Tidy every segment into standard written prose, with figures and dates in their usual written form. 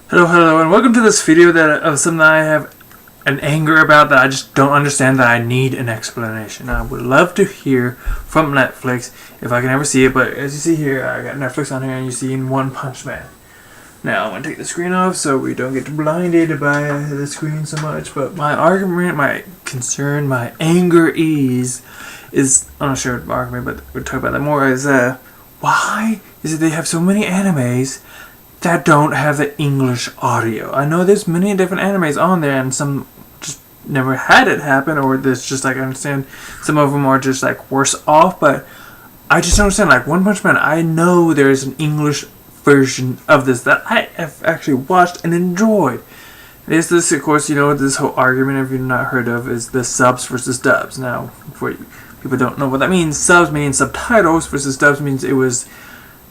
Hello, and welcome to this video of something I have an anger about that I just don't understand, that I need an explanation. I would love to hear from Netflix if I can ever see it, but as you see here, I got Netflix on here, and you see in One Punch Man. Now, I'm going to take the screen off so we don't get blinded by the screen so much, but my argument, my concern, my anger is I'm not sure what argument, but we'll talk about that more, is why is it they have so many animes that don't have the English audio? I know there's many different animes on there, and some just never had it happen, or there's just like, I understand some of them are just like worse off, but I just don't understand. Like One Punch Man, I know there's an English version of this that I have actually watched and enjoyed. There's this, of course, this whole argument, if you've not heard of, is the subs versus dubs. Now, for you people don't know what that means, subs meaning subtitles versus dubs means it was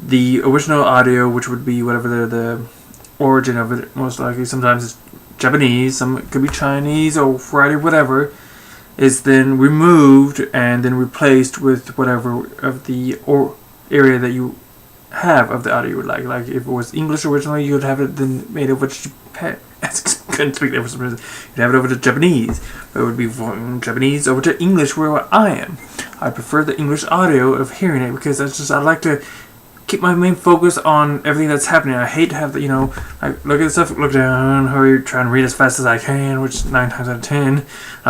the original audio, which would be whatever the origin of it, most likely. Sometimes it's Japanese, some it could be Chinese or Friday, whatever, is then removed and then replaced with whatever of the area that you have of the audio you would like. Like if it was English originally, you'd have it then made over to Japan. I couldn't speak there for some reason. You'd have it over to Japanese. But it would be from Japanese over to English, where I am. I prefer the English audio of hearing it because I like to keep my main focus on everything that's happening. I hate to have the, like, look at the stuff, look down, hurry, try and read as fast as I can, which 9 times out of 10,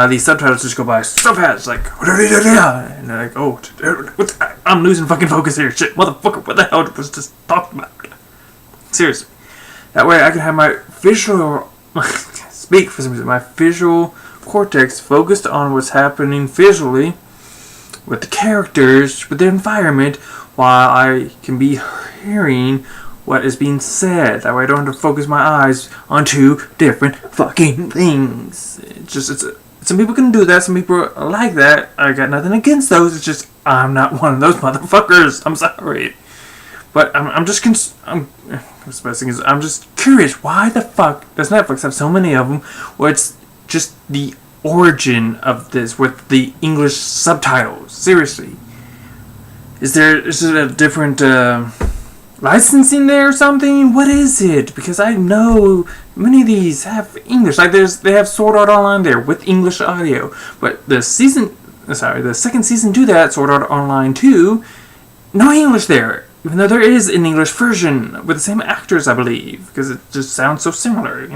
these subtitles just go by so fast, like, and they're like, oh, I'm losing fucking focus here, shit, motherfucker, what the hell was just talking about? Seriously. That way I can have my visual, speak for some reason, my visual cortex focused on what's happening visually, with the characters, with the environment, while I can be hearing what is being said. That way I don't have to focus my eyes on two different fucking things. Some people can do that, some people are like that. I got nothing against those, it's just I'm not one of those motherfuckers. I'm sorry. But I'm just curious, why the fuck does Netflix have so many of them where it's just the origin of this with the English subtitles? Seriously. Is it a different licensing there or something? What is it? Because I know many of these have English. Like they have Sword Art Online there with English audio. But the second season to that, Sword Art Online 2, no English there. Even though there is an English version with the same actors, I believe. Because it just sounds so similar,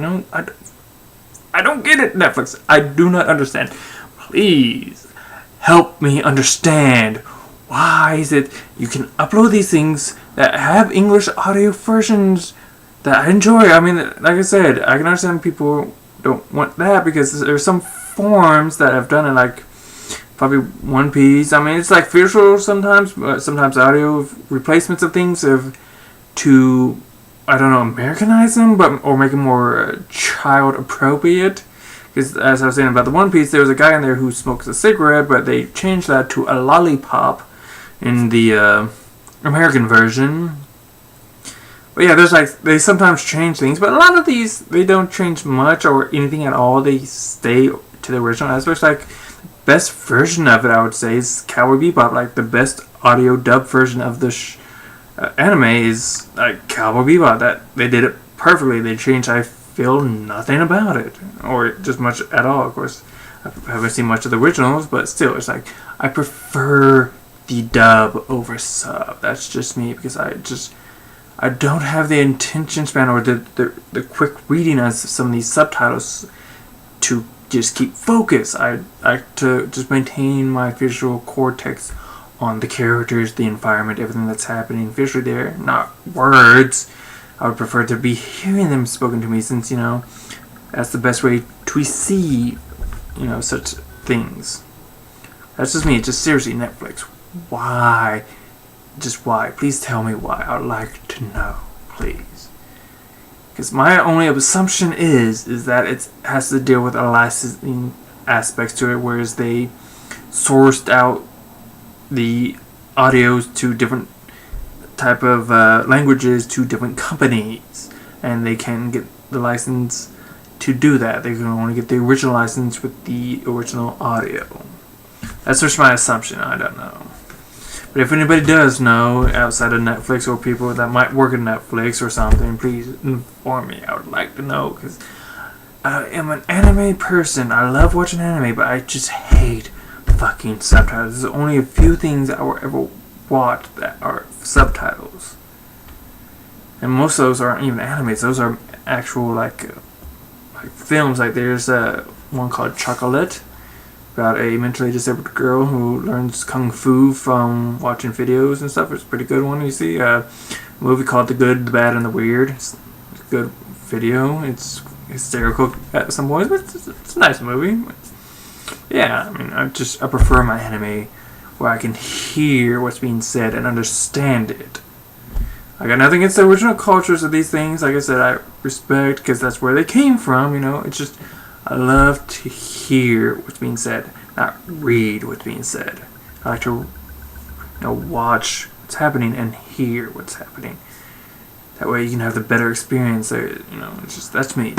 I don't get it, Netflix. I do not understand. Please help me understand. Why is it you can upload these things that have English audio versions that I enjoy? I mean, like I said, I can understand people don't want that because there's some forms that have done it, like probably One Piece. I mean, it's like visual sometimes, but sometimes audio replacements of things to, I don't know, Americanize them, or make them more child appropriate. Because as I was saying about the One Piece, there was a guy in there who smokes a cigarette, but they changed that to a lollipop in the American version. But yeah, they sometimes change things, but a lot of these, they don't change much or anything at all. They stay to the original aspects. Like, the best version of it, I would say, is Cowboy Bebop. Like, the best audio dub version of the anime is like Cowboy Bebop. That they did it perfectly. They changed, I feel, nothing about it, or just much at all. Of course, I haven't seen much of the originals, but still, it's like I prefer the dub over sub. That's just me, because I don't have the attention span or the quick reading as some of these subtitles to just keep focus. I like to just maintain my visual cortex on the characters, the environment, everything that's happening visually there, not words. I would prefer to be hearing them spoken to me, since, that's the best way to receive, such things. That's just me. Just seriously, Netflix. Why? Just why? Please tell me why. I'd like to know, please. Because my only assumption is that it has to deal with a licensing aspects to it, whereas they sourced out the audios to different type of languages to different companies, and they can get the license to do that. They can only get the original license with the original audio. That's just my assumption. I don't know. But if anybody does know outside of Netflix or people that might work at Netflix or something, please inform me. I would like to know, because I am an anime person. I love watching anime, but I just hate fucking subtitles. There's only a few things I will ever watch that are subtitles. And most of those aren't even animes. Those are actual like films. Like there's one called Chocolate, about a mentally disabled girl who learns kung fu from watching videos and stuff. It's a pretty good one. You see a movie called The Good, the Bad, and the Weird. It's a good video. It's hysterical at some points, but it's a nice movie. Yeah, I mean, I prefer my anime where I can hear what's being said and understand it. I got nothing against the original cultures of these things. Like I said, I respect, because that's where they came from, you know. It's just, I love to hear what's being said, not read what's being said. I like to, watch what's happening and hear what's happening. That way you can have the better experience. It's just, that's me.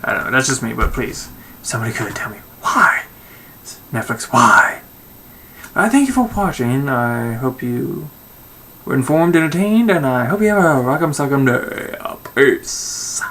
I don't know, that's just me, but please, somebody could tell me why. Netflix, why? I thank you for watching. I hope you were informed, entertained, and I hope you have a rock'em sock'em day. Peace.